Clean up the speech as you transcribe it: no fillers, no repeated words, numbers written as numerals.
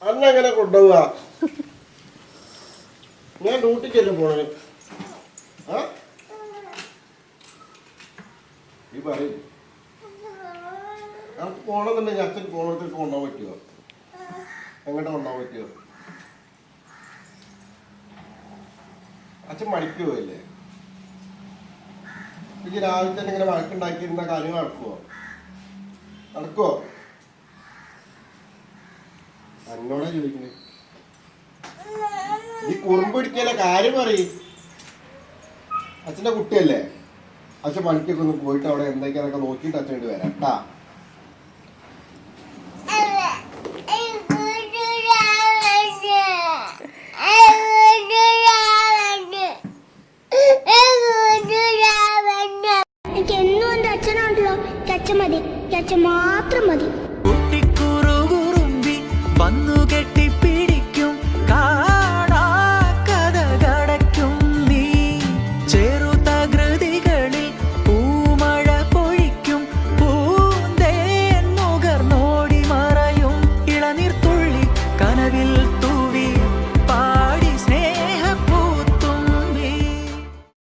അന്നെങ്ങനെ കൊണ്ടുപോവാ? ഞാൻ ഡ്യൂട്ടിക്കല്ലേ പോണേ. ഈ പറയും നമുക്ക് പോണെന്നുണ്ടെങ്കിൽ അച്ഛൻ പോണത്തേക്ക് കൊണ്ടുപോകാൻ പറ്റുമോ? എങ്ങോട്ട് കൊണ്ടുപോകാൻ പറ്റുമോ? അച്ഛൻ മണിക്ക് പോയില്ലേ? പിന്നെ രാവിലെ തന്നെ ഇങ്ങനെ വഴക്കുണ്ടാക്കിയിരുന്ന കാര്യം നടക്കുവോ? എന്നോടാ ചോദിക്കണേ. ഈ കുറുമ്പിടിക്കല കാര്യം പറയും. അച്ഛൻ്റെ കുട്ടിയല്ലേ? അച്ഛൻ പണിക്കൊക്കെ ഒന്ന് പോയിട്ട് അവിടെ എന്തൊക്കെയാന്നൊക്കെ നോക്കിയിട്ട് അച്ഛൻ ഇട്ട് വരാം കേട്ടാ. എനിക്ക് എന്നും എൻ്റെ അച്ഛനാണല്ലോ. അച്ഛൻ മതി, അച്ഛൻ മാത്രം മതി.